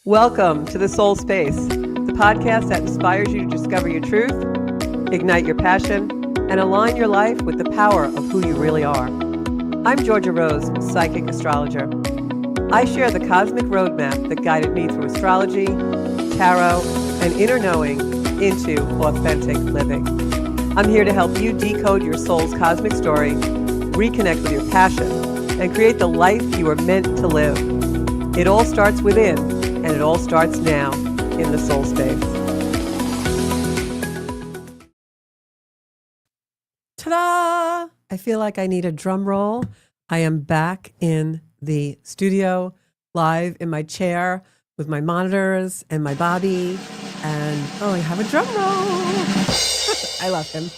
Welcome to The Soul Space, the podcast that inspires you to discover your truth, ignite your passion, and align your life with the power of who you really are. I'm Georgia Rose, psychic astrologer. I share the cosmic roadmap that guided me through astrology, tarot, and inner knowing into authentic living. I'm here to help you decode your soul's cosmic story, reconnect with your passion, and create the life you are meant to live. It all starts within, and it all starts now in the soul space. Ta-da! I feel like I need a drum roll. I am back in the studio, live in my chair with my monitors and my Bobby. And, I have a drum roll. I love him.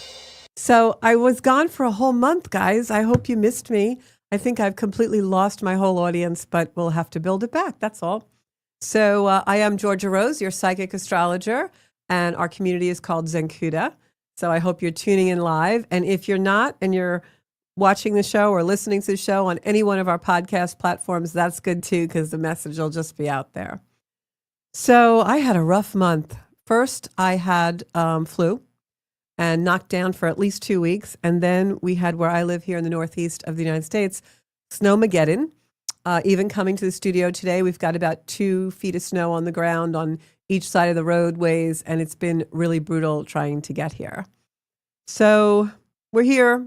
So I was gone for a whole month, guys. I hope you missed me. I think I've completely lost my whole audience, but we'll have to build it back. That's all. So I am Georgia Rose, your psychic astrologer, and our community is called Zencuda. So I hope you're tuning in live. And if you're not, and you're watching the show or listening to the show on any one of our podcast platforms, that's good too, because the message will just be out there. So I had a rough month. First, I had flu and knocked down for at least 2 weeks. And then we had, where I live here in the Northeast of the United States, Snowmageddon. Even coming to the studio today, we've got about 2 feet of snow on the ground on each side of the roadways, and it's been really brutal trying to get here. So we're here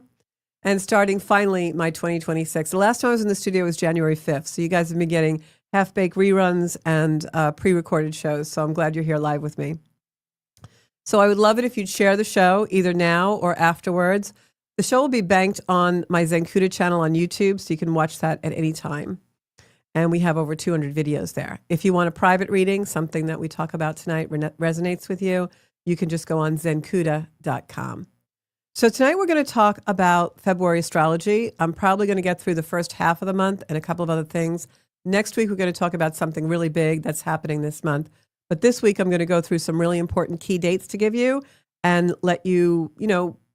and starting finally my 2026. The last time I was in the studio was January 5th. So you guys have been getting half-baked reruns and pre-recorded shows. So I'm glad you're here live with me. So I would love it if you'd share the show either now or afterwards. The show will be banked on my Zencuda channel on YouTube, so you can watch that at any time. And we have over 200 videos there. If you want a private reading, something that we talk about tonight resonates with you, you can just go on zencuda.com. So tonight we're going to talk about February astrology. I'm probably going to get through the first half of the month and a couple of other things. Next week, we're going to talk about something really big that's happening this month. But this week, I'm going to go through some really important key dates to give you and let you,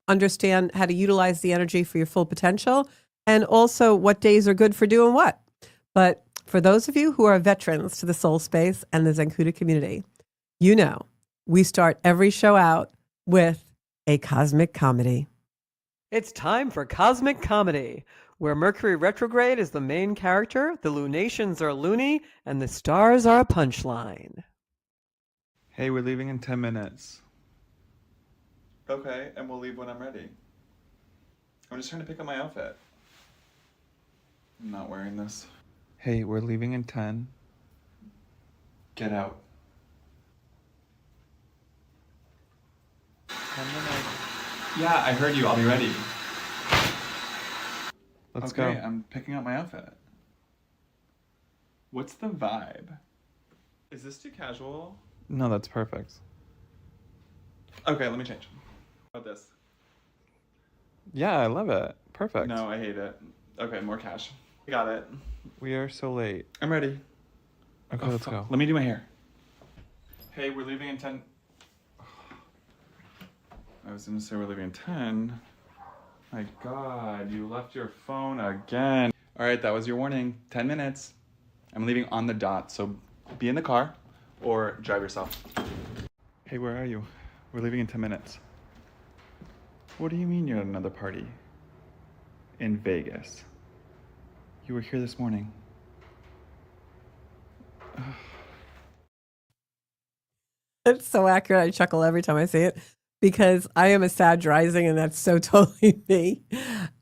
understand how to utilize the energy for your full potential, and also what days are good for doing what. But for those of you who are veterans to the soul space and the Zencuda community, we start every show out with a cosmic comedy. It's time for Cosmic Comedy, where Mercury retrograde is the main character, the lunations are loony, and the stars are a punchline. Hey, we're leaving in 10 minutes. Okay, and we'll leave when I'm ready. I'm just trying to pick up my outfit. I'm not wearing this. Hey, we're leaving in 10. Get out. 10 minutes. Yeah, I heard you. I'll be ready. Let's go. Okay, I'm picking out my outfit. What's the vibe? Is this too casual? No, that's perfect. Okay, let me change. How about this? Yeah, I love it. Perfect. No, I hate it. Okay, more cash. Got it. We are so late. I'm ready. Okay, let's go. Let me do my hair. Hey, we're leaving in 10. I was going to say we're leaving in 10. My God, you left your phone again. All right, that was your warning. 10 minutes. I'm leaving on the dot, so be in the car or drive yourself. Hey, where are you? We're leaving in 10 minutes. What do you mean you're at another party? In Vegas. You were here this morning. It's so accurate. I chuckle every time I see it because I am a Sag rising, and that's so totally me.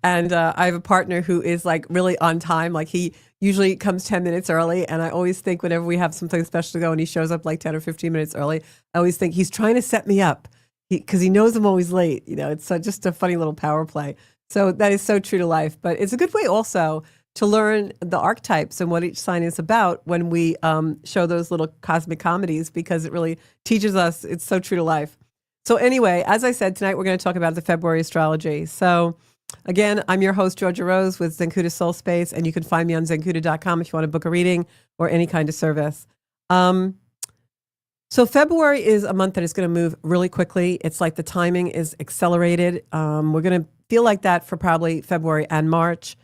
And I have a partner who is like really on time. Like he usually comes 10 minutes early. And I always think whenever we have something special to go and he shows up like 10 or 15 minutes early, I always think he's trying to set me up because he knows I'm always late. It's just a funny little power play. So that is so true to life. But it's a good way also to learn the archetypes and what each sign is about when we show those little cosmic comedies, because it really teaches us. It's so true to life. So anyway, as I said, tonight we're going to talk about the February astrology. So again, I'm your host, Georgia Rose with Zencuda Soul Space, and you can find me on zencuda.com if you want to book a reading or any kind of service. So February is a month that is going to move really quickly. It's like the timing is accelerated. We're going to feel like that for probably February and March.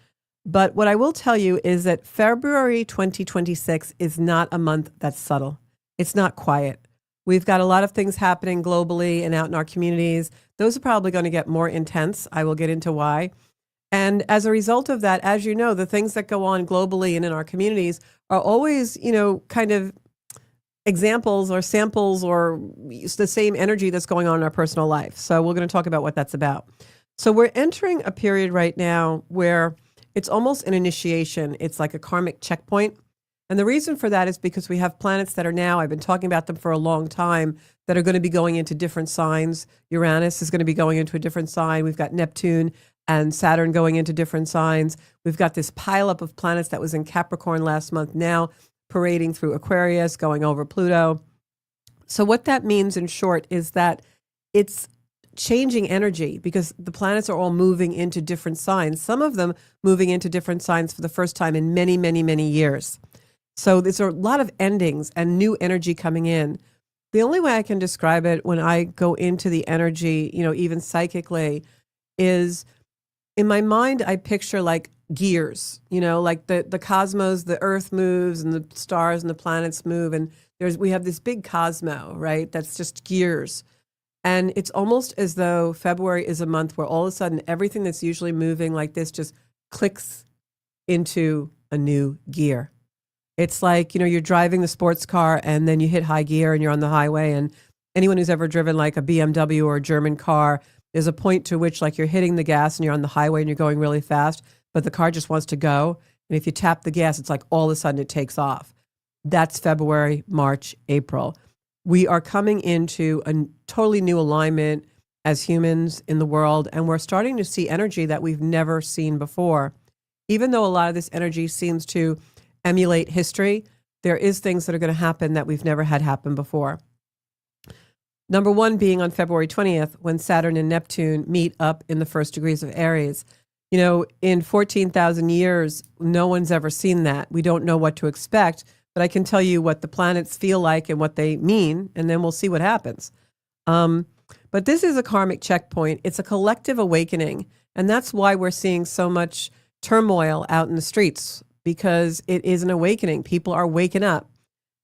But what I will tell you is that February 2026 is not a month that's subtle. It's not quiet. We've got a lot of things happening globally and out in our communities. Those are probably going to get more intense. I will get into why. And as a result of that, as you know, the things that go on globally and in our communities are always, kind of examples or samples or the same energy that's going on in our personal life. So we're going to talk about what that's about. So we're entering a period right now where it's almost an initiation. It's like a karmic checkpoint. And the reason for that is because we have planets that are now, I've been talking about them for a long time, that are going to be going into different signs. Uranus is going to be going into a different sign. We've got Neptune and Saturn going into different signs. We've got this pileup of planets that was in Capricorn last month now parading through Aquarius, going over Pluto. So what that means in short is that it's changing energy because the planets are all moving into different signs, some of them moving into different signs for the first time in many, many, many years. So there's a lot of endings and new energy coming in. The only way I can describe it when I go into the energy, even psychically, is in my mind, I picture like gears, like the cosmos, the earth moves and the stars and the planets move. And we have this big cosmo, right? That's just gears. And it's almost as though February is a month where all of a sudden everything that's usually moving like this just clicks into a new gear. It's like, you're driving the sports car and then you hit high gear and you're on the highway. And anyone who's ever driven like a BMW or a German car, there's a point to which like you're hitting the gas and you're on the highway and you're going really fast, but the car just wants to go. And if you tap the gas, it's like all of a sudden it takes off. That's February, March, April. We are coming into a totally new alignment as humans in the world, and we're starting to see energy that we've never seen before. Even though a lot of this energy seems to emulate history, there is things that are going to happen that we've never had happen before. Number one being on February 20th, when Saturn and Neptune meet up in the first degrees of Aries. In 14,000 years, no one's ever seen that. We don't know what to expect, but I can tell you what the planets feel like and what they mean, and then we'll see what happens. But this is a karmic checkpoint. It's a collective awakening, and that's why we're seeing so much turmoil out in the streets, because it is an awakening. People are waking up.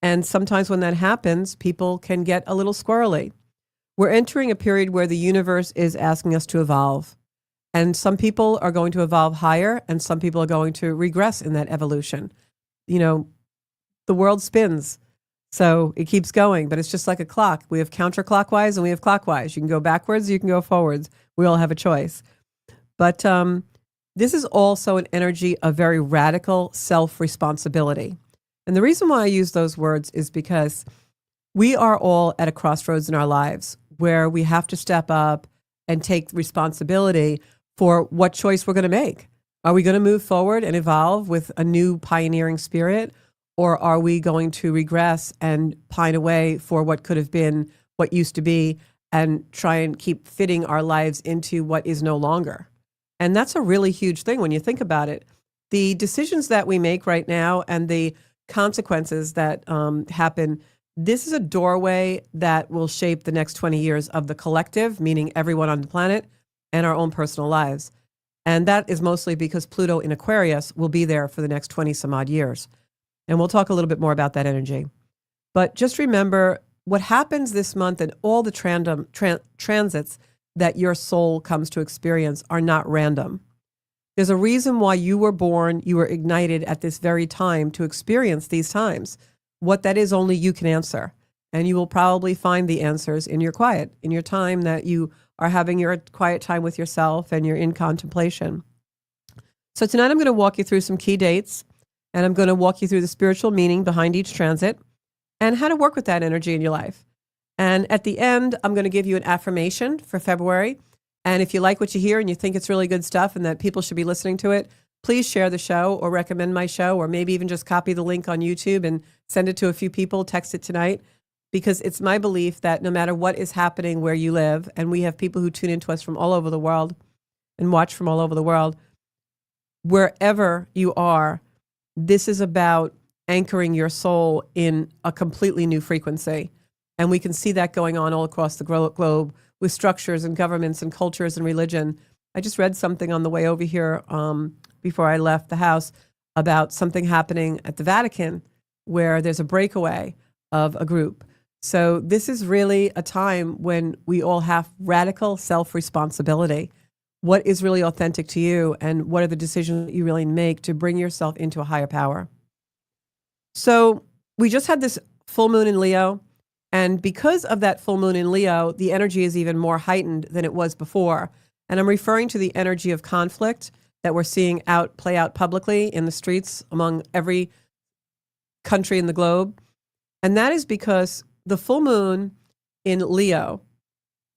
And sometimes when that happens, people can get a little squirrely. We're entering a period where the universe is asking us to evolve. And some people are going to evolve higher, and some people are going to regress in that evolution. The world spins, so it keeps going, but it's just like a clock. We have counterclockwise and we have clockwise. You can go backwards, you can go forwards. We all have a choice. But this is also an energy of very radical self-responsibility. And the reason why I use those words is because we are all at a crossroads in our lives where we have to step up and take responsibility for what choice we're going to make. Are we going to move forward and evolve with a new pioneering spirit, or are we going to regress and pine away for what could have been, what used to be, and try and keep fitting our lives into what is no longer? And that's a really huge thing when you think about it. The decisions that we make right now and the consequences that happen, this is a doorway that will shape the next 20 years of the collective, meaning everyone on the planet and our own personal lives. And that is mostly because Pluto in Aquarius will be there for the next 20 some odd years. And we'll talk a little bit more about that energy. But just remember what happens this month and all the transits that your soul comes to experience are not random. There's a reason why you were born, you were ignited at this very time to experience these times. What that is, only you can answer. And you will probably find the answers in your quiet, in your time that you are having your quiet time with yourself and you're in contemplation. So tonight I'm going to walk you through some key dates, and I'm going to walk you through the spiritual meaning behind each transit and how to work with that energy in your life. And at the end, I'm going to give you an affirmation for February. And if you like what you hear and you think it's really good stuff and that people should be listening to it, please share the show or recommend my show, or maybe even just copy the link on YouTube and send it to a few people, text it tonight, because it's my belief that no matter what is happening where you live, and we have people who tune into us from all over the world and watch from all over the world, wherever you are, this is about anchoring your soul in a completely new frequency. And we can see that going on all across the globe with structures and governments and cultures and religion. I just read something on the way over here before I left the house about something happening at the Vatican where there's a breakaway of a group. So this is really a time when we all have radical self-responsibility. What is really authentic to you, and what are the decisions that you really make to bring yourself into a higher power? So we just had this full moon in Leo, and because of that full moon in Leo, the energy is even more heightened than it was before. And I'm referring to the energy of conflict that we're seeing play out publicly in the streets among every country in the globe. And that is because the full moon in Leo,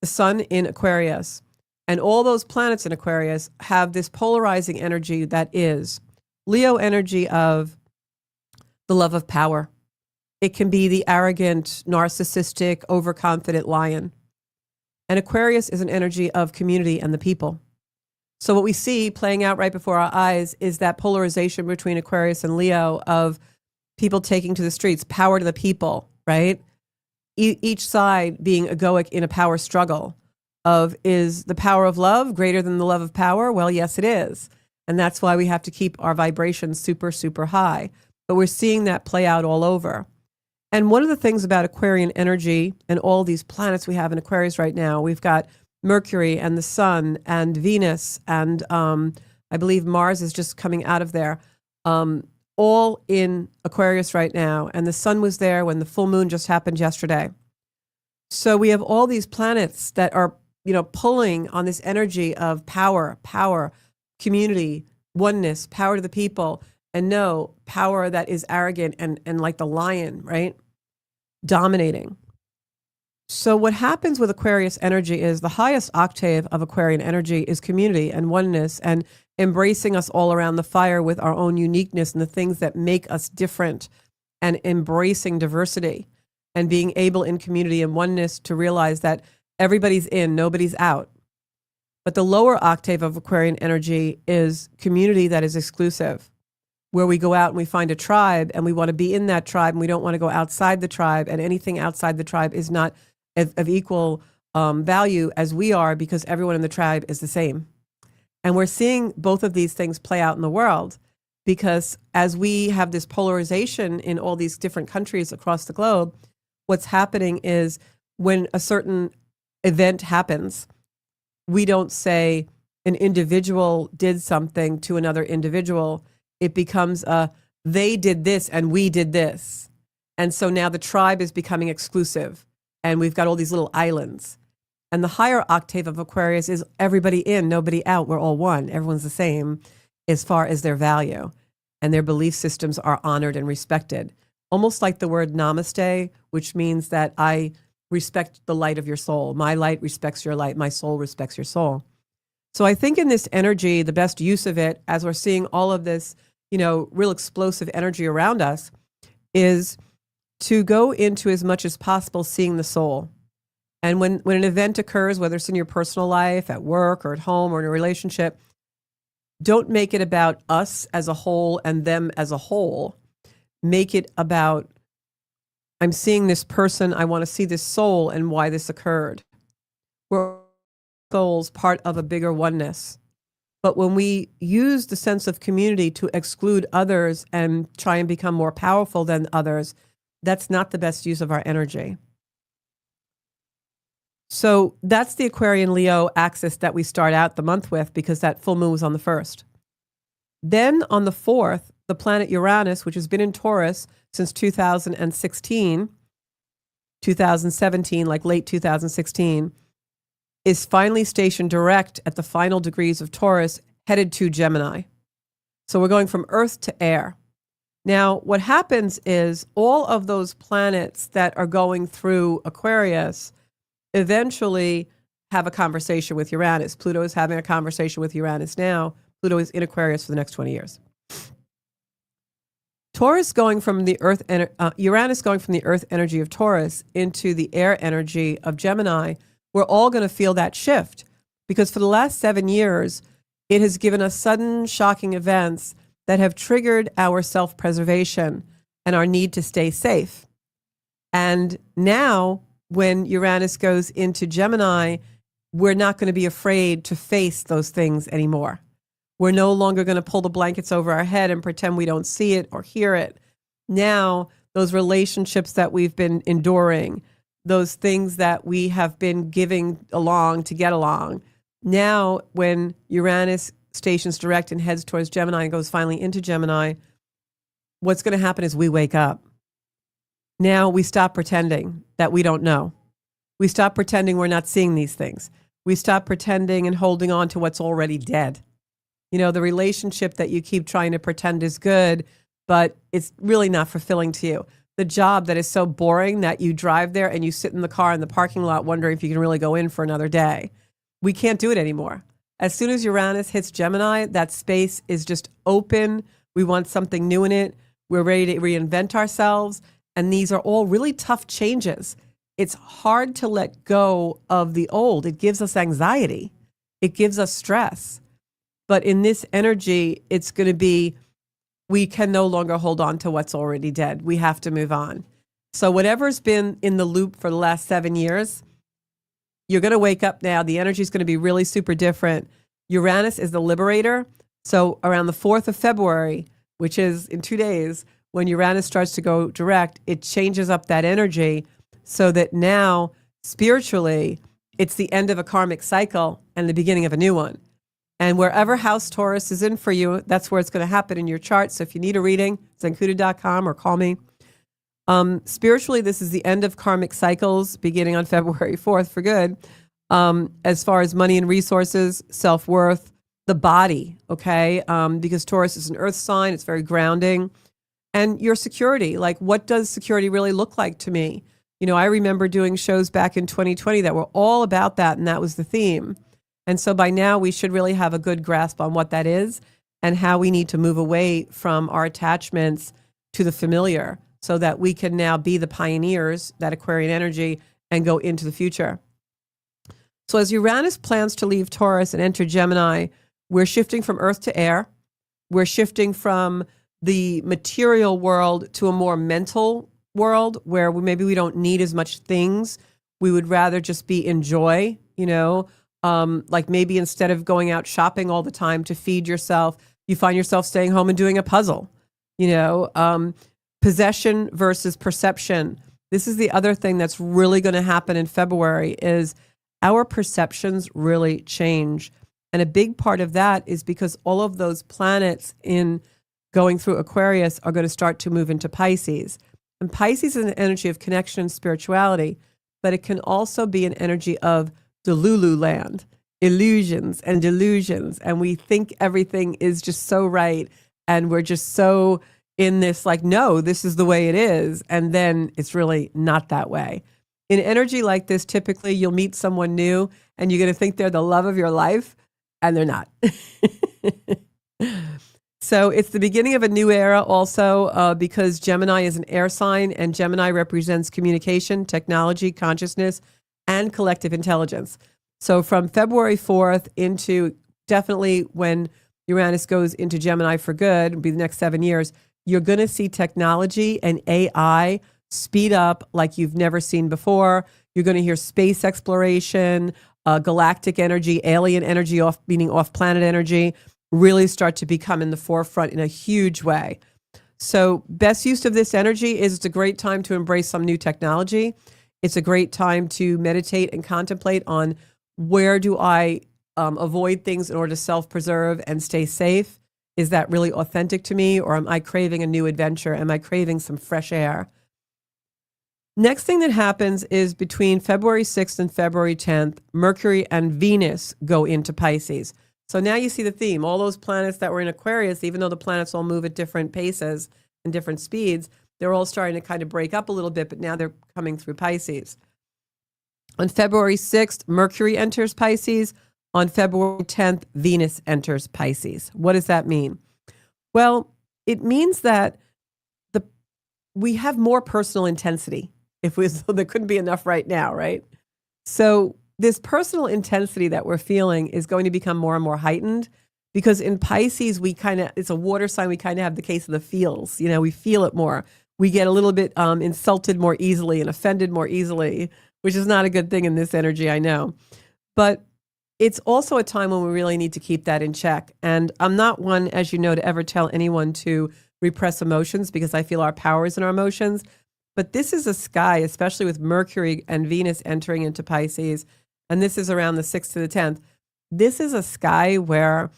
the sun in Aquarius, and all those planets in Aquarius have this polarizing energy that is Leo energy of the love of power. It can be the arrogant, narcissistic, overconfident lion. And Aquarius is an energy of community and the people. So what we see playing out right before our eyes is that polarization between Aquarius and Leo of people taking to the streets, power to the people, right? Each side being egoic in a power struggle of, is the power of love greater than the love of power? Well, yes, it is. And that's why we have to keep our vibrations super, super high. But we're seeing that play out all over. And one of the things about Aquarian energy and all these planets we have in Aquarius right now, we've got Mercury and the Sun and Venus and I believe Mars is just coming out of there, all in Aquarius right now. And the Sun was there when the full moon just happened yesterday. So we have all these planets that are, pulling on this energy of power, community, oneness, power to the people. And no, power that is arrogant and like the lion, right? Dominating. So what happens with Aquarius energy is the highest octave of Aquarian energy is community and oneness and embracing us all around the fire with our own uniqueness and the things that make us different, and embracing diversity and being able in community and oneness to realize that everybody's in, nobody's out. But the lower octave of Aquarian energy is community that is exclusive, where we go out and we find a tribe and we want to be in that tribe and we don't want to go outside the tribe, and anything outside the tribe is not of equal value as we are, because everyone in the tribe is the same. And we're seeing both of these things play out in the world, because as we have this polarization in all these different countries across the globe, what's happening is when a certain event happens, we don't say an individual did something to another individual. It becomes they did this and we did this. And so now the tribe is becoming exclusive, and we've got all these little islands. And the higher octave of Aquarius is everybody in, nobody out. We're all one. Everyone's the same as far as their value, and their belief systems are honored and respected. Almost like the word namaste, which means that I respect the light of your soul. My light respects your light. My soul respects your soul. So I think in this energy, the best use of it, as we're seeing all of this, real explosive energy around us, is to go into as much as possible seeing the soul. And when an event occurs, whether it's in your personal life, at work, or at home, or in a relationship, don't make it about us as a whole and them as a whole. Make it about, I'm seeing this person, I want to see this soul and why this occurred. We're souls part of a bigger oneness. But when we use the sense of community to exclude others and try and become more powerful than others, that's not the best use of our energy. So that's the Aquarian Leo axis that we start out the month with, because that full moon was on the 1st. Then on the 4th, the planet Uranus, which has been in Taurus since 2017, like late 2016, is finally stationed direct at the final degrees of Taurus, headed to Gemini. So we're going from Earth to air. Now, what happens is all of those planets that are going through Aquarius eventually have a conversation with Uranus. Pluto is having a conversation with Uranus now. Pluto is in Aquarius for the next 20 years. Uranus going from the Earth energy of Taurus into the air energy of Gemini. We're all going to feel that shift, because for the last 7 years, it has given us sudden, shocking events that have triggered our self-preservation and our need to stay safe. And now, when Uranus goes into Gemini, we're not going to be afraid to face those things anymore. We're no longer going to pull the blankets over our head and pretend we don't see it or hear it. Now, those relationships that we've been enduring, those things that we have been giving along to get along. Now, when Uranus stations direct and heads towards Gemini and goes finally into Gemini, what's going to happen is we wake up. Now we stop pretending that we don't know. We stop pretending we're not seeing these things. We stop pretending and holding on to what's already dead. You know, the relationship that you keep trying to pretend is good, but it's really not fulfilling to you. The job that is so boring that you drive there and you sit in the car in the parking lot wondering if you can really go in for another day. We can't do it anymore. As soon as Uranus hits Gemini, that space is just open. We want something new in it. We're ready to reinvent ourselves. And these are all really tough changes. It's hard to let go of the old. It gives us anxiety. It gives us stress. But in this energy, it's going to be, we can no longer hold on to what's already dead. We have to move on. So whatever's been in the loop for the last 7 years, you're going to wake up now. The energy is going to be really super different. Uranus is the liberator. So around the 4th of February, which is in 2 days, when Uranus starts to go direct, it changes up that energy so that now, spiritually, it's the end of a karmic cycle and the beginning of a new one. And wherever house Taurus is in for you, that's where it's going to happen in your chart. So if you need a reading, zenkuda.com or call me. Spiritually, this is the end of karmic cycles beginning on February 4th for good. As far as money and resources, self-worth, the body, okay? Because Taurus is an earth sign. It's very grounding. And your security, like what does security really look like to me? You know, I remember doing shows back in 2020 that were all about that, and that was the theme. And so by now we should really have a good grasp on what that is and how we need to move away from our attachments to the familiar so that we can now be the pioneers, that Aquarian energy, and go into the future. So as Uranus plans to leave Taurus and enter Gemini, we're shifting from earth to air. We're shifting from the material world to a more mental world where maybe we don't need as much things. We would rather just be in joy, you know, like maybe instead of going out shopping all the time to feed yourself, you find yourself staying home and doing a puzzle, you know, possession versus perception. This is the other thing that's really going to happen in February is our perceptions really change. And a big part of that is because all of those planets in going through Aquarius are going to start to move into Pisces. And Pisces is an energy of connection and spirituality, but it can also be an energy of Delulu land, illusions and delusions. And we think everything is just so right. And we're just so in this like, no, this is the way it is. And then it's really not that way. In energy like this, typically you'll meet someone new and you're going to think they're the love of your life, and they're not. So it's the beginning of a new era also because Gemini is an air sign, and Gemini represents communication, technology, consciousness, and collective intelligence. So from February 4th into definitely when Uranus goes into Gemini for good, it'll be the next 7 years, you're going to see technology and AI speed up like you've never seen before. You're going to hear space exploration, galactic energy, alien energy, meaning off-planet energy, really start to become in the forefront in a huge way. So best use of this energy is it's a great time to embrace some new technology. It's a great time to meditate and contemplate on where do I avoid things in order to self-preserve and stay safe? Is that really authentic to me, or am I craving a new adventure? Am I craving some fresh air? Next thing that happens is between February 6th and February 10th, Mercury and Venus go into Pisces. So now you see the theme. All those planets that were in Aquarius, even though the planets all move at different paces and different speeds, they're all starting to kind of break up a little bit, but now they're coming through Pisces. On February 6th, Mercury enters Pisces. On February 10th, Venus enters Pisces. What does that mean? Well, it means that we have more personal intensity. So there couldn't be enough right now, right? So this personal intensity that we're feeling is going to become more and more heightened because in Pisces, it's a water sign. We kind of have the case of the feels, you know, we feel it more. We get a little bit insulted more easily and offended more easily, which is not a good thing in this energy, I know. But it's also a time when we really need to keep that in check. And I'm not one, as you know, to ever tell anyone to repress emotions because I feel our power is in our emotions. But this is a sky, especially with Mercury and Venus entering into Pisces, and this is around the 6th to the 10th. This is a sky where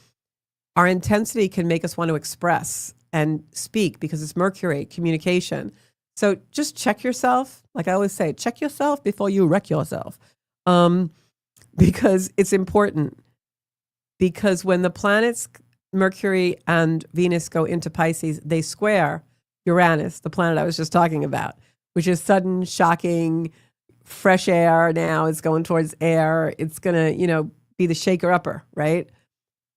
our intensity can make us want to express and speak because it's Mercury, communication. So just check yourself. Like I always say, check yourself before you wreck yourself. Because it's important. Because when the planets, Mercury and Venus, go into Pisces, they square Uranus, the planet I was just talking about, which is sudden, shocking, fresh air now. It's going towards air. It's going to, be the shaker-upper, right?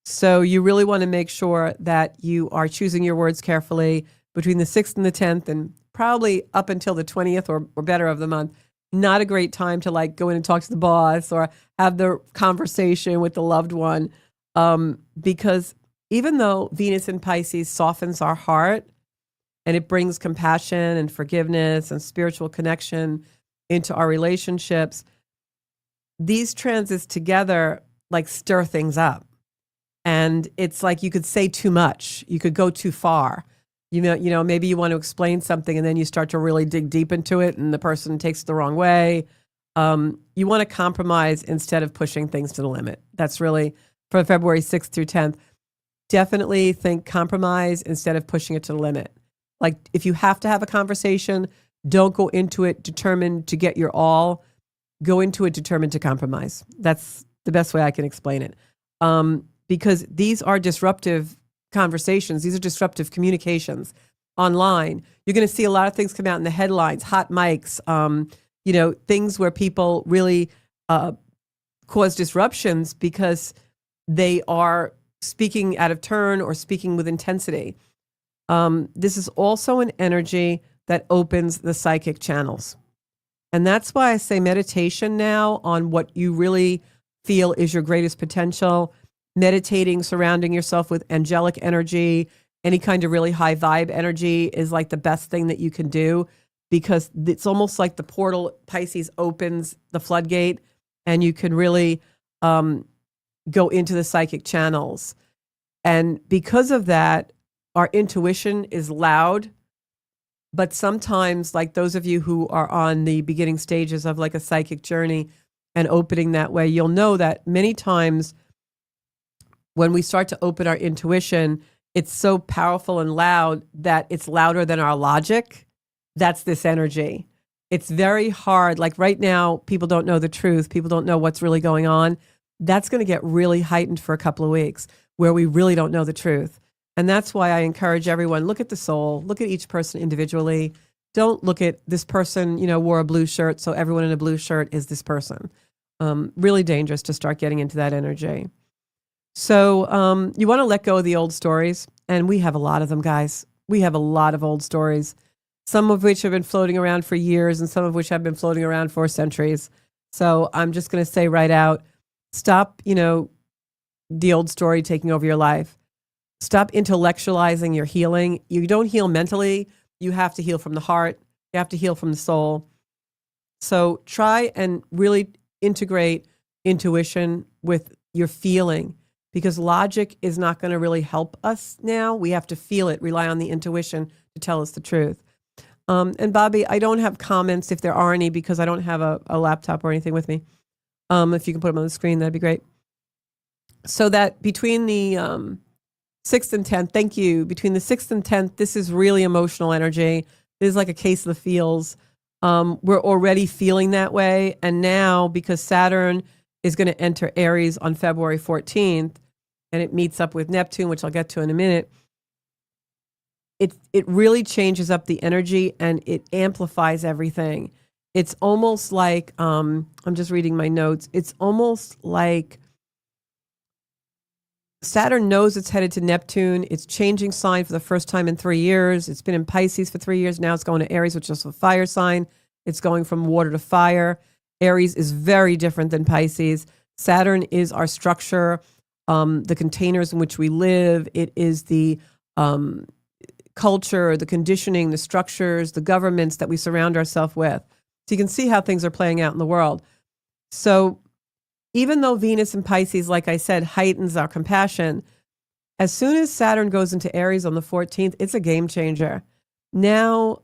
So you really want to make sure that you are choosing your words carefully between the 6th and the 10th, and probably up until the 20th or better of the month. Not a great time to like go in and talk to the boss or have the conversation with the loved one. Because even though Venus in Pisces softens our heart and it brings compassion and forgiveness and spiritual connection into our relationships, these transits together like stir things up. And it's like you could say too much. You could go too far. Maybe you want to explain something and then you start to really dig deep into it and the person takes it the wrong way. You want to compromise instead of pushing things to the limit. That's really for February 6th through 10th. Definitely think compromise instead of pushing it to the limit. Like if you have to have a conversation, don't go into it determined to get your all. Go into it determined to compromise. That's the best way I can explain it. Because these are disruptive conversations. These are disruptive communications online. You're going to see a lot of things come out in the headlines, hot mics, things where people really cause disruptions because they are speaking out of turn or speaking with intensity. This is also an energy that opens the psychic channels. And that's why I say meditation now on what you really feel is your greatest potential. Meditating, surrounding yourself with angelic energy, any kind of really high vibe energy is like the best thing that you can do, because it's almost like the portal Pisces opens the floodgate and you can really go into the psychic channels. And because of that, our intuition is loud. But sometimes, like those of you who are on the beginning stages of like a psychic journey and opening that way, you'll know that many times when we start to open our intuition, it's so powerful and loud that it's louder than our logic. That's this energy. It's very hard. Like right now, people don't know the truth. People don't know what's really going on. That's going to get really heightened for a couple of weeks where we really don't know the truth. And that's why I encourage everyone, look at the soul, look at each person individually. Don't look at this person, wore a blue shirt, so everyone in a blue shirt is this person. Really dangerous to start getting into that energy. So you want to let go of the old stories, and we have a lot of them, guys. We have a lot of old stories, some of which have been floating around for years and some of which have been floating around for centuries. So I'm just going to say right out, stop, the old story taking over your life. Stop intellectualizing your healing. You don't heal mentally. You have to heal from the heart. You have to heal from the soul. So try and really integrate intuition with your feeling, because logic is not going to really help us now. We have to feel it, rely on the intuition to tell us the truth. And Bobby, I don't have comments if there are any, because I don't have a laptop or anything with me. If you can put them on the screen, that'd be great. So that between the 6th and 10th, thank you. Between the 6th and 10th, this is really emotional energy. This is like a case of the feels. We're already feeling that way. And now, because Saturn is going to enter Aries on February 14th, and it meets up with Neptune, which I'll get to in a minute, it really changes up the energy and it amplifies everything. It's almost like, I'm just reading my notes, it's almost like Saturn knows it's headed to Neptune. It's changing sign for the first time in 3 years. It's been in Pisces for 3 years. Now it's going to Aries, which is a fire sign. It's going from water to fire. Aries is very different than Pisces. Saturn is our structure, the containers in which we live. It is the culture, the conditioning, the structures, the governments that we surround ourselves with. So you can see how things are playing out in the world. So even though Venus in Pisces, like I said, heightens our compassion, As soon as Saturn goes into Aries on the 14th, it's a game changer. Now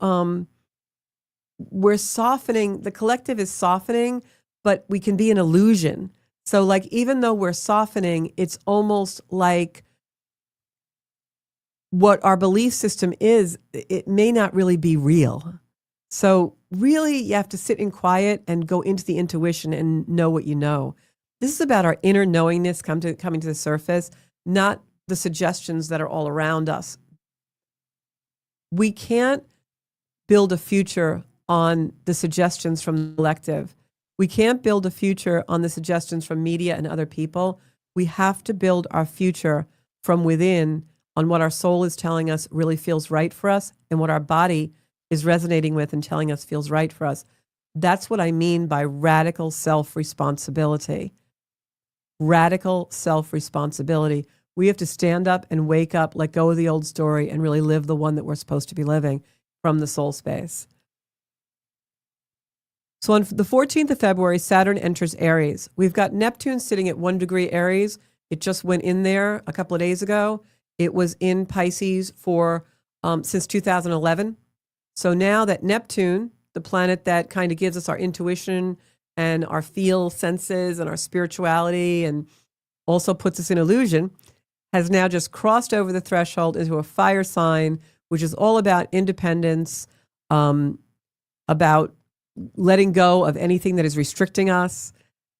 we're softening, the collective is softening, but we can be an illusion. So like, even though we're softening, it's almost like what our belief system is, it may not really be real. So really, you have to sit in quiet and go into the intuition and know what you know. This is about our inner knowingness coming to the surface, not the suggestions that are all around us. We can't build a future on the suggestions from the collective. We can't build a future on the suggestions from media and other people. We have to build our future from within on what our soul is telling us really feels right for us and what our body is resonating with and telling us feels right for us. That's what I mean by radical self-responsibility. Radical self-responsibility. We have to stand up and wake up, let go of the old story, and really live the one that we're supposed to be living from the soul space. So on the 14th of February, Saturn enters Aries. We've got Neptune sitting at 1 degree Aries. It just went in there a couple of days ago. It was in Pisces for since 2011. So now that Neptune, the planet that kind of gives us our intuition and our feel senses and our spirituality and also puts us in illusion, has now just crossed over the threshold into a fire sign, which is all about independence, about letting go of anything that is restricting us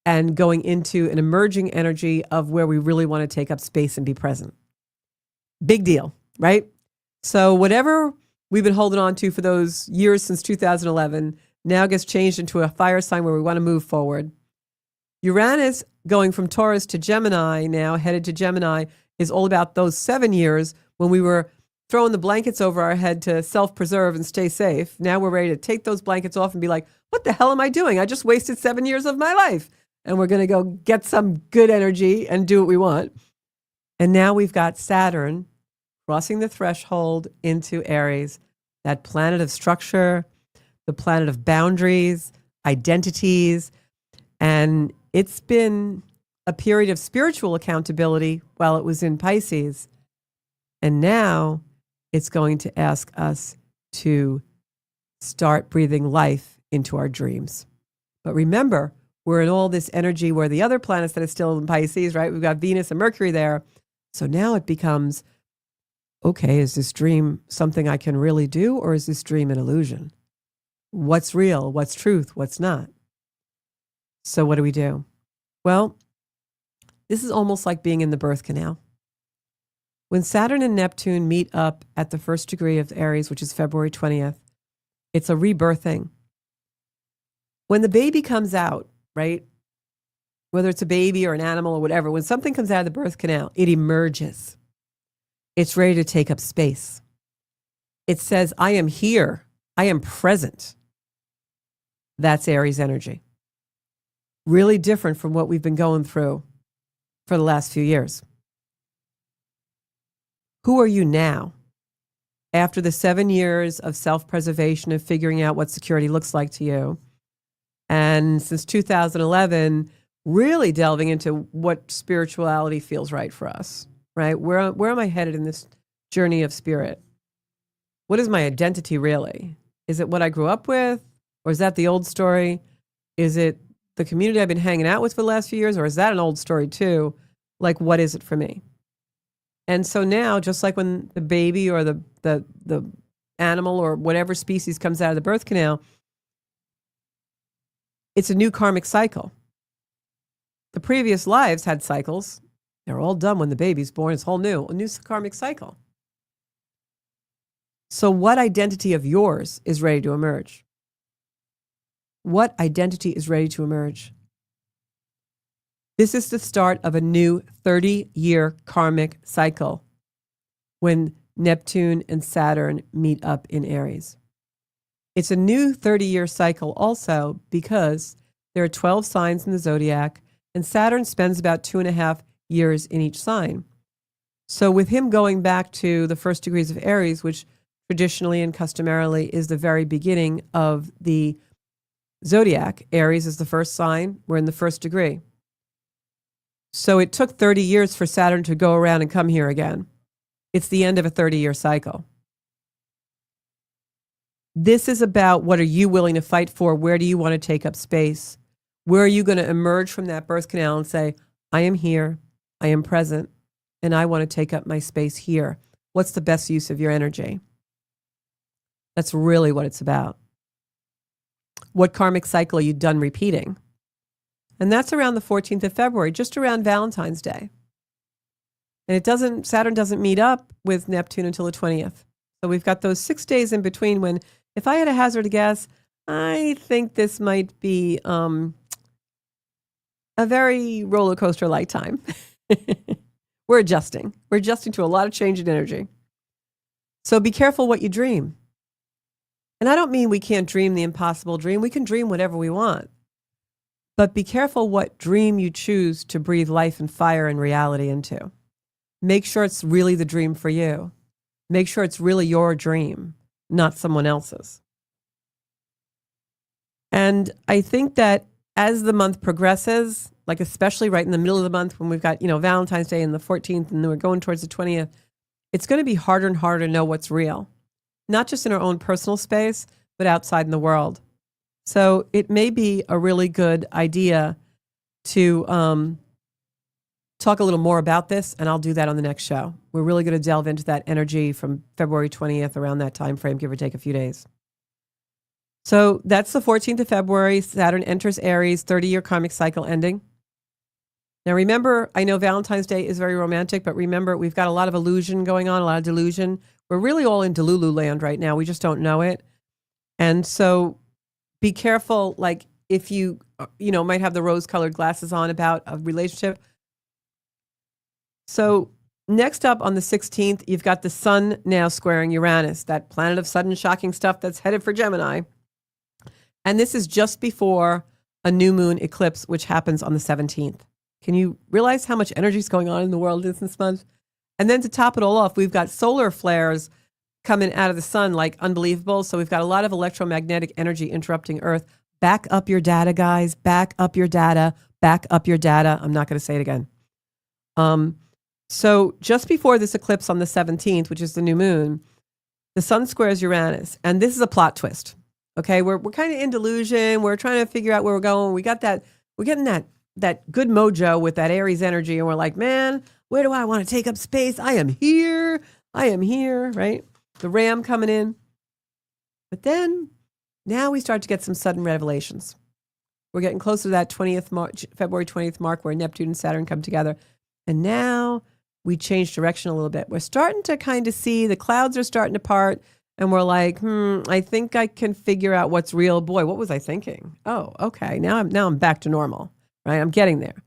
and going into an emerging energy of where we really want to take up space and be present. Big deal, right? So whatever we've been holding on to for those years since 2011 now gets changed into a fire sign where we want to move forward. Uranus going from Taurus to Gemini now, headed to Gemini, is all about those 7 years when we were throwing the blankets over our head to self-preserve and stay safe. Now we're ready to take those blankets off and be like, what the hell am I doing? I just wasted 7 years of my life. And we're going to go get some good energy and do what we want. And now we've got Saturn crossing the threshold into Aries, that planet of structure, the planet of boundaries, identities. And it's been a period of spiritual accountability while it was in Pisces. And now it's going to ask us to start breathing life into our dreams. But remember, we're in all this energy where the other planets that are still in Pisces, right? We've got Venus and Mercury there. So now it becomes, okay, is this dream something I can really do, or is this dream an illusion? What's real? What's truth? What's not? So what do we do? Well, this is almost like being in the birth canal. When Saturn and Neptune meet up at the 1st degree of Aries, which is February 20th, it's a rebirthing. When the baby comes out, right, whether it's a baby or an animal or whatever, when something comes out of the birth canal, it emerges. It's ready to take up space. It says, I am here. I am present. That's Aries energy. Really different from what we've been going through for the last few years. Who are you now? After the 7 years of self-preservation and figuring out what security looks like to you, and since 2011, really delving into what spirituality feels right for us, right? Where am I headed in this journey of spirit? What is my identity really? Is it what I grew up with? Or is that the old story? Is it the community I've been hanging out with for the last few years? Or is that an old story too? Like, what is it for me? And so now, just like when the baby or the animal or whatever species comes out of the birth canal, it's a new karmic cycle. The previous lives had cycles. They're all done when the baby's born. It's a new karmic cycle. So what identity of yours is ready to emerge? What identity is ready to emerge? This is the start of a new 30-year karmic cycle when Neptune and Saturn meet up in Aries. It's a new 30-year cycle also because there are 12 signs in the zodiac, and Saturn spends about 2.5 years in each sign. So with him going back to the 1st degrees of Aries, which traditionally and customarily is the very beginning of the zodiac, Aries is the first sign, we're in the 1st degree. So it took 30 years for Saturn to go around and come here again. It's the end of a 30-year cycle. This is about what are you willing to fight for? Where do you want to take up space? Where are you going to emerge from that birth canal and say, I am here, I am present, and I want to take up my space here. What's the best use of your energy? That's really what it's about. What karmic cycle are you done repeating? And that's around the 14th of February, just around Valentine's Day. And Saturn doesn't meet up with Neptune until the 20th. So we've got those 6 days in between when, if I had a hazard guess, I think this might be a very roller coaster-like time. We're adjusting. We're adjusting to a lot of change in energy. So be careful what you dream. And I don't mean we can't dream the impossible dream. We can dream whatever we want. But be careful what dream you choose to breathe life and fire and reality into. Make sure it's really the dream for you. Make sure it's really your dream, not someone else's. And I think that as the month progresses, like especially right in the middle of the month when we've got, Valentine's Day and the 14th and then we're going towards the 20th, it's going to be harder and harder to know what's real. Not just in our own personal space, but outside in the world. So it may be a really good idea to talk a little more about this, and I'll do that on the next show. We're really going to delve into that energy from February 20th, around that time frame, give or take a few days. So that's the 14th of February. Saturn enters Aries, 30-year karmic cycle ending. Now remember, I know Valentine's Day is very romantic, but remember, we've got a lot of illusion going on, a lot of delusion. We're really all in Delulu land right now. We just don't know it. And so be careful, like if you might have the rose-colored glasses on about a relationship. So next up on the 16th, you've got the sun now squaring Uranus, that planet of sudden shocking stuff that's headed for Gemini. And this is just before a new moon eclipse, which happens on the 17th. Can you realize how much energy is going on in the world this month? And then to top it all off, we've got solar flares coming out of the sun like unbelievable. So we've got a lot of electromagnetic energy interrupting Earth. Back up your data, guys. Back up your data. Back up your data. I'm not going to say it again. So just before this eclipse on the 17th, which is the new moon, the sun squares Uranus. And this is a plot twist. Okay, we're kind of in delusion. We're trying to figure out where we're going. We're getting that good mojo with that Aries energy. And we're like, man, where do I want to take up space? I am here, right? The ram coming in. But then now we start to get some sudden revelations. We're getting closer to that February 20th mark where Neptune and Saturn come together. And now we change direction a little bit. We're starting to kind of see the clouds are starting to part. And we're like, I think I can figure out what's real. Boy, what was I thinking? Oh, okay. Now I'm back to normal, right? I'm getting there.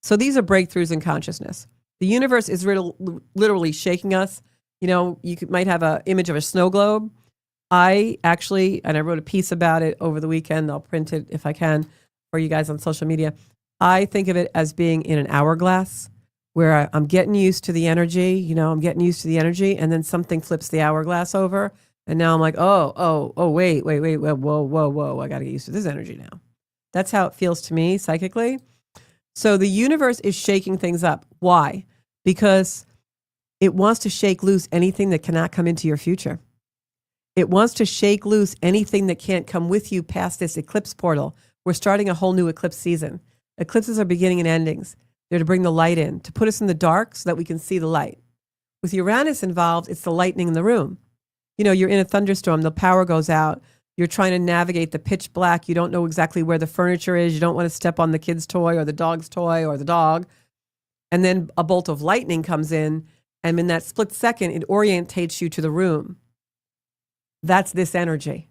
So these are breakthroughs in consciousness. The universe is literally shaking us. Might have an image of a snow globe. I wrote a piece about it over the weekend. I'll print it if I can for you guys on social media. I think of it as being in an hourglass where I'm getting used to the energy. And then something flips the hourglass over. And now I'm like, wait, whoa. I got to get used to this energy now. That's how it feels to me psychically. So the universe is shaking things up. Why? Because it wants to shake loose anything that cannot come into your future. It wants to shake loose anything that can't come with you past this eclipse portal. We're starting a whole new eclipse season. Eclipses are beginning and endings. They're to bring the light in, to put us in the dark so that we can see the light. With Uranus involved, it's the lightning in the room. You're in a thunderstorm, the power goes out. You're trying to navigate the pitch black. You don't know exactly where the furniture is. You don't want to step on the kid's toy or the dog's toy or the dog. And then a bolt of lightning comes in. And in that split second, it orientates you to the room. That's this energy.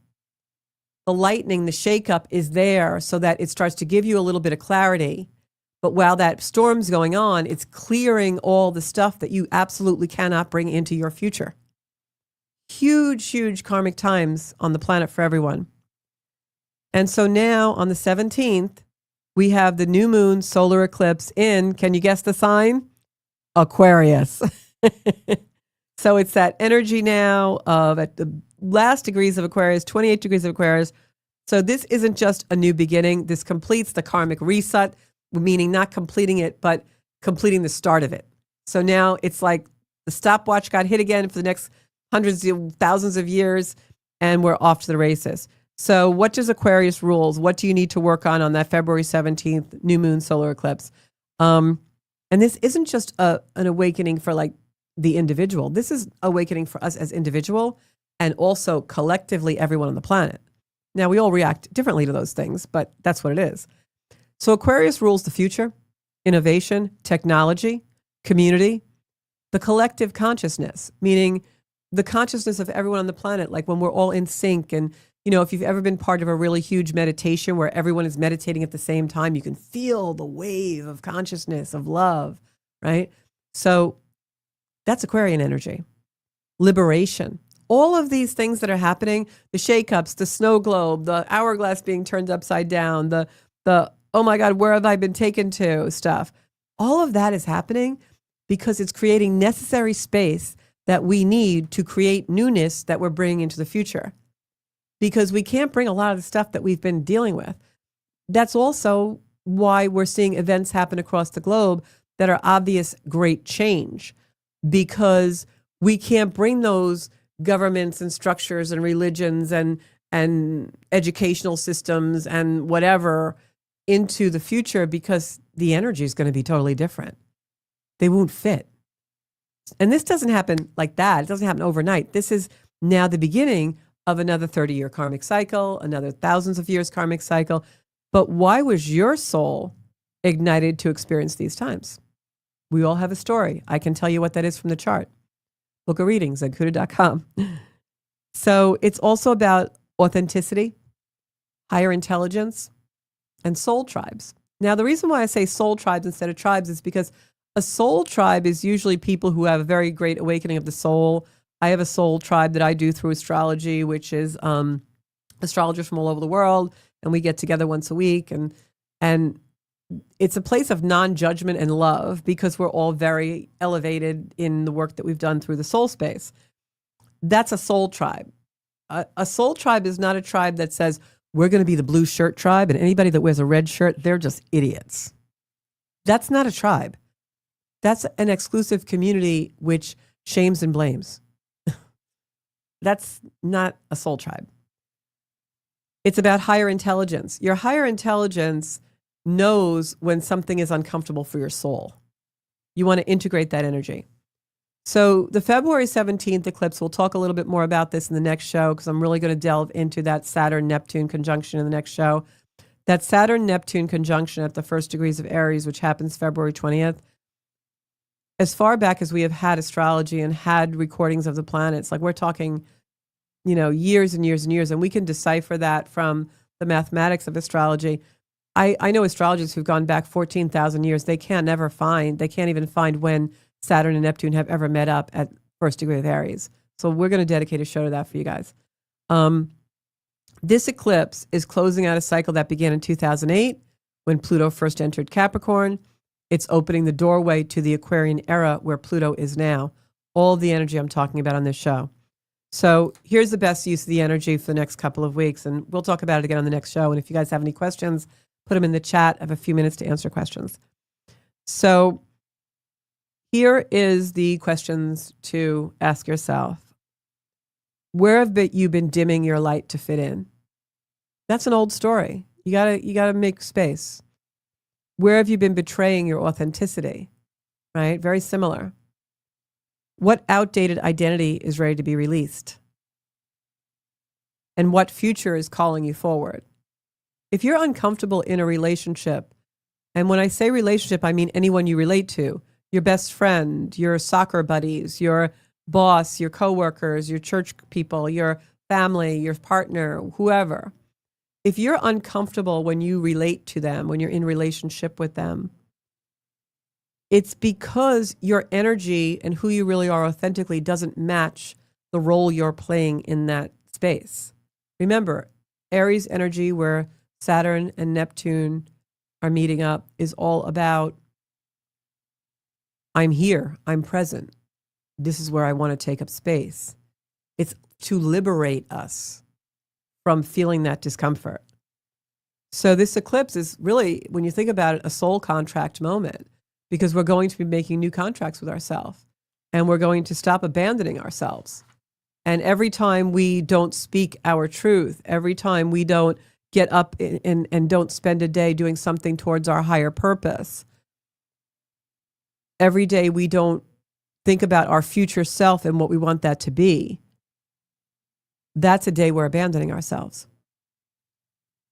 The lightning, the shakeup is there so that it starts to give you a little bit of clarity. But while that storm's going on, it's clearing all the stuff that you absolutely cannot bring into your future. Huge, huge karmic times on the planet for everyone. And so now on the 17th, we have the new moon solar eclipse in, can you guess the sign? Aquarius. So it's that energy now of at the last degrees of Aquarius, 28 degrees of Aquarius. So this isn't just a new beginning. This completes the karmic reset, meaning not completing it, but completing the start of it. So now it's like the stopwatch got hit again for the next hundreds of thousands of years, and we're off to the races. So what does Aquarius rules? What do you need to work on that February 17th new moon solar eclipse? And this isn't just an awakening for like the individual. This is awakening for us as individual and also collectively everyone on the planet. Now, we all react differently to those things, but that's what it is. So Aquarius rules the future, innovation, technology, community, the collective consciousness, meaning the consciousness of everyone on the planet, like when we're all in sync. And, you know, if you've ever been part of a really huge meditation where everyone is meditating at the same time, you can feel the wave of consciousness, of love, right? So that's Aquarian energy. Liberation. All of these things that are happening, the shake-ups, the snow globe, the hourglass being turned upside down, the oh my God, where have I been taken to stuff. All of that is happening because it's creating necessary space that we need to create newness that we're bringing into the future. Because we can't bring a lot of the stuff that we've been dealing with. That's also why we're seeing events happen across the globe that are obvious great change, because we can't bring those governments and structures and religions and educational systems and whatever into the future because the energy is going to be totally different. They won't fit. And this doesn't happen like that. It doesn't happen overnight. This is now the beginning of another 30-year karmic cycle, another thousands of years karmic cycle. But why was your soul ignited to experience these times? We all have a story. I can tell you what that is from the chart. Book a reading, zedkuda.com. So it's also about authenticity, higher intelligence, and soul tribes. Now, the reason why I say soul tribes instead of tribes is because a soul tribe is usually people who have a very great awakening of the soul. I have a soul tribe that I do through astrology, which is astrologers from all over the world, and we get together once a week. And it's a place of non-judgment and love because we're all very elevated in the work that we've done through the soul space. That's a soul tribe. A soul tribe is not a tribe that says, we're going to be the blue shirt tribe, and anybody that wears a red shirt, they're just idiots. That's not a tribe. That's an exclusive community which shames and blames. That's not a soul tribe. It's about higher intelligence. Your higher intelligence knows when something is uncomfortable for your soul. You want to integrate that energy. So the February 17th eclipse, we'll talk a little bit more about this in the next show because I'm really going to delve into that Saturn-Neptune conjunction in the next show. That Saturn-Neptune conjunction at the first degrees of Aries, which happens February 20th, as far back as we have had astrology and had recordings of the planets, like we're talking, you know, years and years and years, and we can decipher that from the mathematics of astrology. I know astrologers who've gone back 14,000 years. They can't even find when Saturn and Neptune have ever met up at first degree of Aries. So we're going to dedicate a show to that for you guys. This eclipse is closing out a cycle that began in 2008 when Pluto first entered Capricorn. It's opening the doorway to the Aquarian era where Pluto is now. All the energy I'm talking about on this show. So here's the best use of the energy for the next couple of weeks, and we'll talk about it again on the next show. And if you guys have any questions, put them in the chat. I have a few minutes to answer questions. So here is the questions to ask yourself. Where have you been dimming your light to fit in? That's an old story. You gotta make space. Where have you been betraying your authenticity? Right? Very similar. What outdated identity is ready to be released? And what future is calling you forward? If you're uncomfortable in a relationship, and when I say relationship, I mean anyone you relate to, your best friend, your soccer buddies, your boss, your coworkers, your church people, your family, your partner, whoever. If you're uncomfortable when you relate to them, when you're in relationship with them, it's because your energy and who you really are authentically doesn't match the role you're playing in that space. Remember, Aries energy, where Saturn and Neptune are meeting up, is all about, I'm here, I'm present. This is where I want to take up space. It's to liberate us from feeling that discomfort. So this eclipse is really, when you think about it, a soul contract moment. because we're going to be making new contracts with ourselves, and we're going to stop abandoning ourselves. And every time we don't speak our truth, every time we don't get up and don't spend a day doing something towards our higher purpose, every day we don't think about our future self and what we want that to be, that's a day we're abandoning ourselves.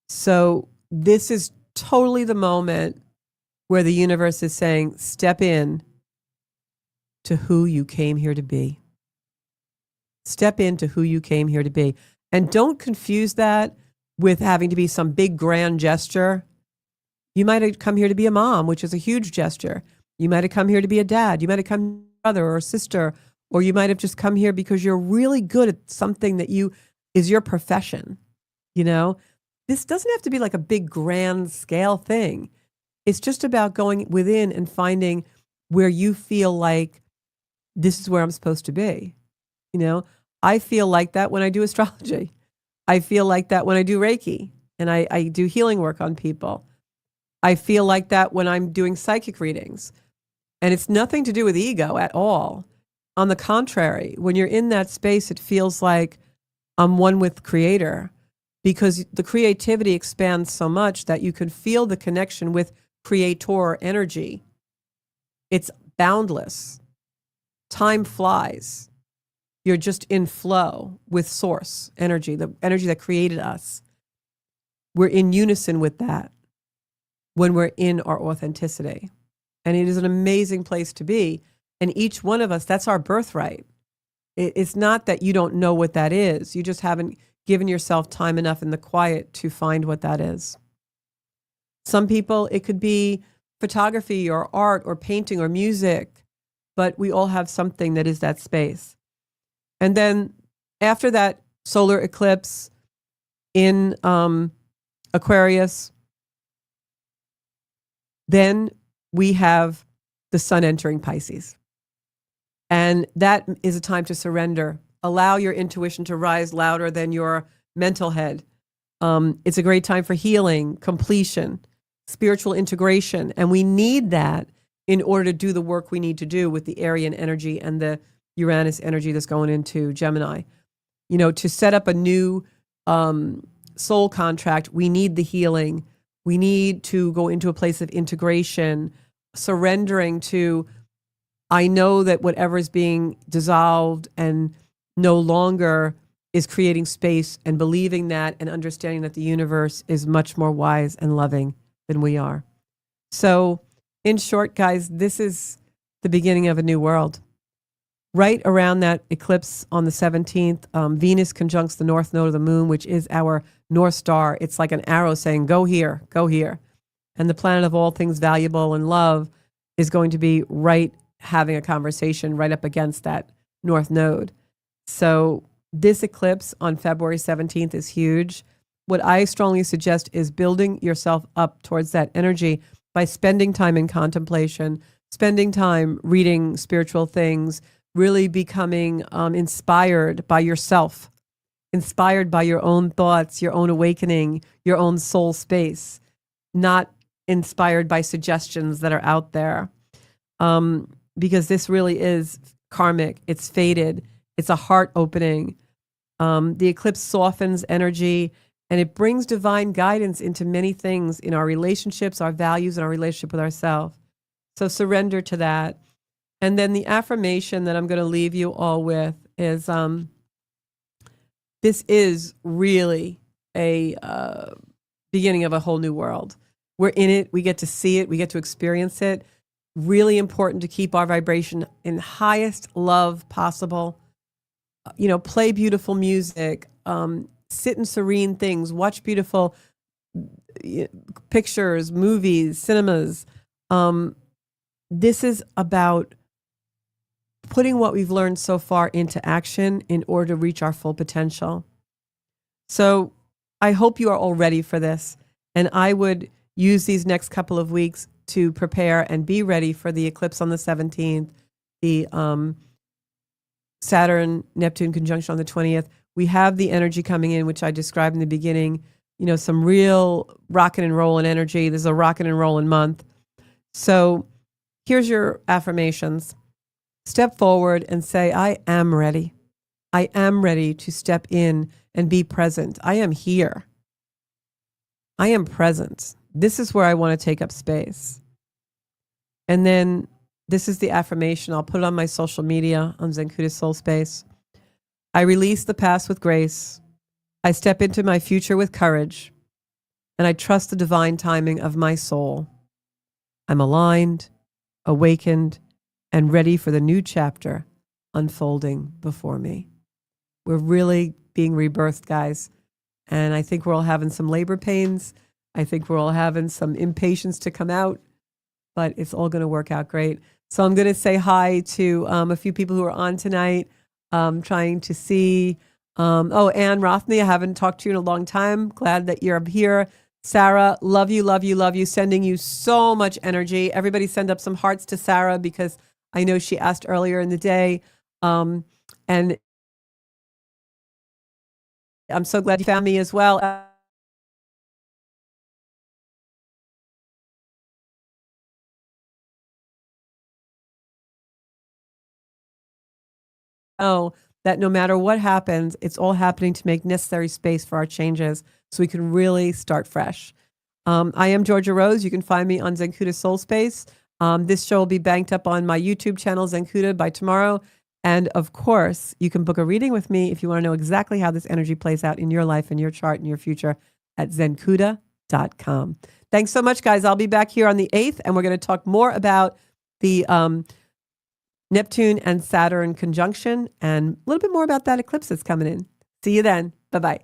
So this is totally the moment where the universe is saying, step in to who you came here to be. Step into who you came here to be. And don't confuse that with having to be some big grand gesture. You might have come here to be a mom, which is a huge gesture. You might have come here to be a dad. You might have come here to be a brother or a sister, or you might have just come here because you're really good at something that is your profession. You know, this doesn't have to be like a big grand scale thing. It's just about going within and finding where you feel like this is where I'm supposed to be. You know, I feel like that when I do astrology. I feel like that when I do Reiki and I do healing work on people. I feel like that when I'm doing psychic readings. And it's nothing to do with ego at all. On the contrary, when you're in that space, it feels like I'm one with Creator, because the creativity expands so much that you can feel the connection with Creator energy. It's boundless. Time flies. You're just in flow with source energy, the energy that created us. We're in unison with that when we're in our authenticity. And it is an amazing place to be. And each one of us, that's our birthright. It's not that you don't know what that is. You just haven't given yourself time enough in the quiet to find what that is. Some people, it could be photography or art or painting or music, but we all have something that is that space. And then after that solar eclipse in Aquarius, then we have the sun entering Pisces. And that is a time to surrender. Allow your intuition to rise louder than your mental head. It's a great time for healing, completion, spiritual integration. And we need that in order to do the work we need to do with the Aryan energy and the Uranus energy that's going into Gemini. You know, to set up a new soul contract, we need the healing. We need to go into a place of integration, surrendering to, I know that whatever is being dissolved and no longer is creating space, and believing that and understanding that the universe is much more wise and loving than we are. So in short, guys, this is the beginning of a new world. Right around that eclipse on the 17th, Venus conjuncts the north node of the moon, which is our North Star. It's like an arrow saying, go here, go here. And the planet of all things valuable and love is going to be right having a conversation right up against that north node. So this eclipse on February 17th is huge. What I strongly suggest is building yourself up towards that energy by spending time in contemplation, spending time reading spiritual things, really becoming inspired by yourself, inspired by your own thoughts, your own awakening, your own soul space, not inspired by suggestions that are out there. Because this really is karmic. It's fated. It's a heart opening. The eclipse softens energy, and it brings divine guidance into many things in our relationships, our values, and our relationship with ourselves. So surrender to that. And then the affirmation that I'm going to leave you all with is, this is really a beginning of a whole new world. We're in it. We get to see it. We get to experience it. Really important to keep our vibration in highest love possible. You know, play beautiful music, sit in serene things, watch beautiful pictures, movies, cinemas. This is about putting what we've learned so far into action in order to reach our full potential. So I hope you are all ready for this. And I would use these next couple of weeks to prepare and be ready for the eclipse on the 17th, the Saturn-Neptune conjunction on the 20th. We have the energy coming in, which I described in the beginning, you know, some real rockin' and rollin' energy. This is a rockin' and rollin' month. So here's your affirmations. Step forward and say, I am ready. I am ready to step in and be present. I am here. I am present. This is where I want to take up space. And then this is the affirmation. I'll put it on my social media on Zenkuda Soul Space. I release the past with grace. I step into my future with courage. And I trust the divine timing of my soul. I'm aligned, awakened, and ready for the new chapter unfolding before me. We're really being rebirthed, guys. And I think we're all having some labor pains. I think we're all having some impatience to come out, but it's all going to work out great. So I'm going to say hi to a few people who are on tonight, trying to see. Anne Rothney, I haven't talked to you in a long time. Glad that you're here. Sarah, love you, love you, love you. Sending you so much energy. Everybody send up some hearts to Sarah because I know she asked earlier in the day. And I'm so glad you found me as well. That no matter what happens, it's all happening to make necessary space for our changes so we can really start fresh. I am Georgia Rose. You can find me on Zenkuda Soul Space. This show will be banked up on my YouTube channel, Zenkuda, by tomorrow. And of course, you can book a reading with me if you want to know exactly how this energy plays out in your life and your chart and your future at zenkuda.com. Thanks so much, guys. I'll be back here on the 8th, and we're going to talk more about the Neptune and Saturn conjunction and a little bit more about that eclipse that's coming in. See you then. Bye-bye.